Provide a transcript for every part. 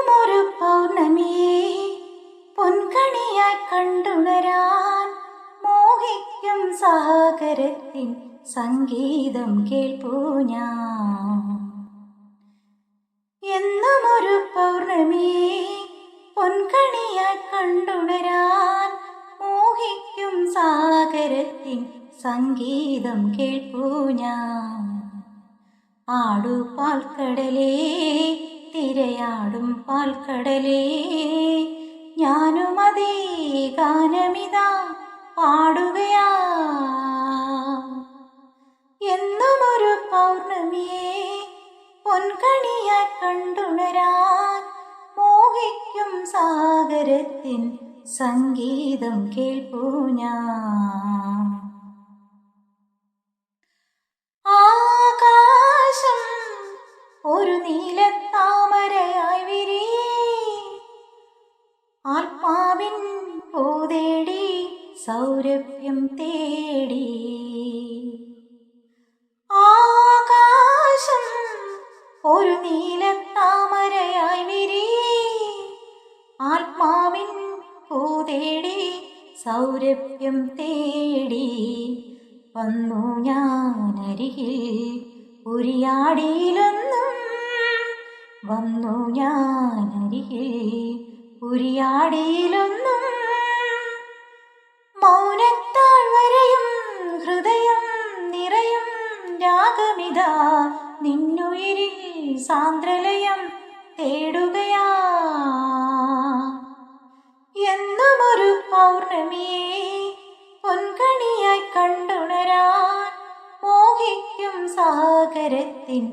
എന്നുമൊരു പൗർണമിയെ പൊൻകണിയായി കണ്ടുണരാൻ മോഹിക്കും സാഗരത്തിൻ സംഗീതം കേൾപ്പൂ ഞാൻ. എന്നുമൊരു പൗർണമിയെ പൊൻകണിയായി കണ്ടുണരാൻ മോഹിക്കും സാഗരത്തിൻ സംഗീതം കേൾപ്പൂ ഞാൻ. ആടു പാൽക്കടലേ തിരയാടും പാൽക്കടലേ ഞാനുമതേ ഗാനമിതാ പാടുകയാ. എന്നുമൊരു പൗർണമിയെ പൊൻകണിയായി കണ്ടുണരാൻ മോഹിക്കും സാഗരത്തിൻ സംഗീതം കേൾപ്പൂ ഞാൻ. ആകാശം ഒരു നീലത്താമരയായി വിരിയേ, ആത്മാവിൻ പൂതേടി സൗരഭ്യം തേടി. ആകാശം ഒരു നീലത്താമരയായി വിരിയേ, ആത്മാവിൻ പൂതേടി സൗരഭ്യം തേടി. വന്നു ഞാനരികിൽ ഉരിയാടിയിലൊന്നും, വന്നു ഞാനരികിൽ ഉരിയാടിയിലൊന്നും. മൗനത്താൽ വരയും ഹൃദയം നിറയും രാഗമിതാ നിന്നുയിരിൽ സാന്ദ്രലയം തേടുകയാ. എന്നുമൊരു പൗർണമിയെ പൊൻകണിയായി കണ്ടുണരാൻ മോഹിക്കും സാഗരത്തിൻ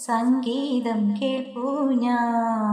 സംഗീതം കേൾപ്പൂ ഞാൻ.